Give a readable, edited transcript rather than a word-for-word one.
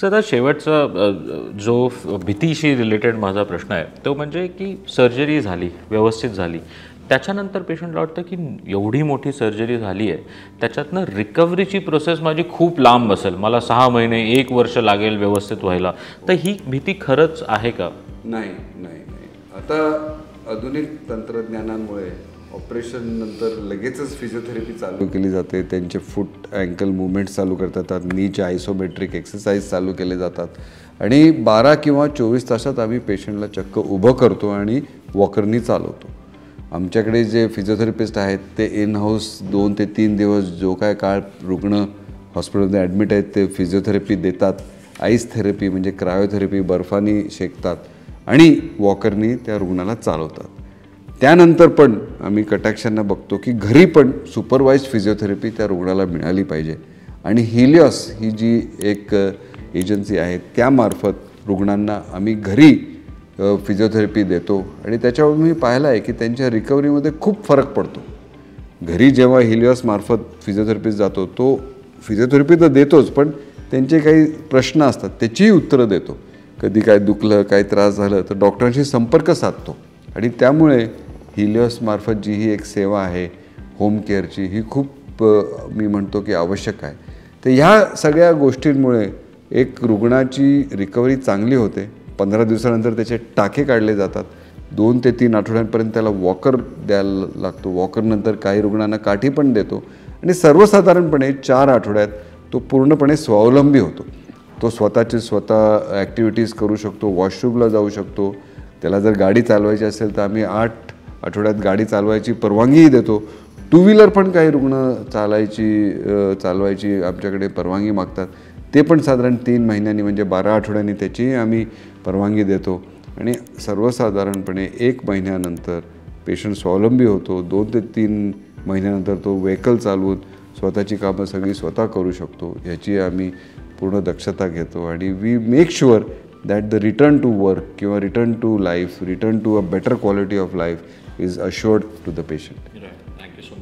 सदा शेवटचा जो भीतीशी रिलेटेड माझा प्रश्न आहे तो म्हणजे की सर्जरी झाली, व्यवस्थित झाली, त्याच्यानंतर पेशंटला वाटतं की एवढी मोठी सर्जरी झाली आहे, त्याच्यातनं रिकव्हरीची प्रोसेस माझी खूप लांब असेल, मला 6 महिने 1 वर्ष लागेल व्यवस्थित व्हायला. तर ही भीती खरंच आहे का? नाही नाही नाही. आता आधुनिक तंत्रज्ञानामुळे ऑपरेशन नंतर लगेचच फिजिओथेरपी चालू केली जाते. त्यांचे फूट अँकल मुवमेंट्स चालू करतात, नीचे आयसोमेट्रिक एक्सरसाइज चालू केले जातात आणि 12 किंवा 24 तासात आम्ही पेशंटला चक्क उभं करतो आणि वॉकरनी चालवतो. आमच्याकडे जे फिजिओथेरपिस्ट आहेत ते इन हाऊस 2 ते 3 दिवस जो काय काळ रुग्ण हॉस्पिटलमध्ये ॲडमिट आहेत ते फिजिओथेरपी देतात. आईस थेरपी म्हणजे क्रायोथेरपी बर्फानी शेकतात आणि वॉकरनी त्या रुग्णाला चालवतात. त्यानंतर पण आम्ही कटाक्षांना बघतो की घरी पण सुपरवाइज्ड फिजिओथेरपी त्या रुग्णाला मिळाली पाहिजे आणि हिलिओस ही जी एक एजन्सी आहे त्यामार्फत रुग्णांना आम्ही घरी फिजिओथेरपी देतो आणि त्याच्यावर मी पाहिलं आहे की त्यांच्या रिकव्हरीमध्ये खूप फरक पडतो. घरी जेव्हा हिलिओस मार्फत फिजिओथेरपिस्ट जातो तो फिजिओथेरपी तर देतोच, पण त्यांचे काही प्रश्न असतात त्याचीही उत्तरं देतो. कधी काय दुखलं, काय त्रास झालं तर डॉक्टरांशी संपर्क साधतो आणि त्यामुळे हिलिओस मार्फत जी ही एक सेवा आहे होम केअरची ही खूप मी म्हणतो की आवश्यक आहे. तर ह्या सगळ्या गोष्टींमुळे एक रुग्णाची रिकव्हरी चांगली होते. 15 दिवसानंतर त्याचे टाके काढले जातात. 2 ते 3 आठवड्यांपर्यंत त्याला वॉकर द्यायला लागतो. वॉकरनंतर काही रुग्णांना काठी पण देतो आणि सर्वसाधारणपणे 4 आठवड्यात तो पूर्णपणे स्वावलंबी होतो. तो स्वतः ॲक्टिव्हिटीज करू शकतो, वॉशरूमला जाऊ शकतो. त्याला जर गाडी चालवायची असेल तर आम्ही 8 आठवड्यात गाडी चालवायची परवानगीही देतो. 2 व्हीलर पण काही रुग्ण चालवायची आमच्याकडे परवानगी मागतात. ते पण साधारण 3 महिन्यांनी म्हणजे 12 आठवड्यांनी त्याचीही आम्ही परवानगी देतो आणि सर्वसाधारणपणे 1 महिन्यानंतर पेशंट स्वावलंबी होतो. 2 ते 3 महिन्यानंतर तो व्हेकल चालवून स्वतःची कामं सगळी स्वतः करू शकतो. याची आम्ही पूर्ण दक्षता घेतो आणि we make sure that the return to work किंवा return to life, return to a better quality of life is assured to the patient. Thank you so much.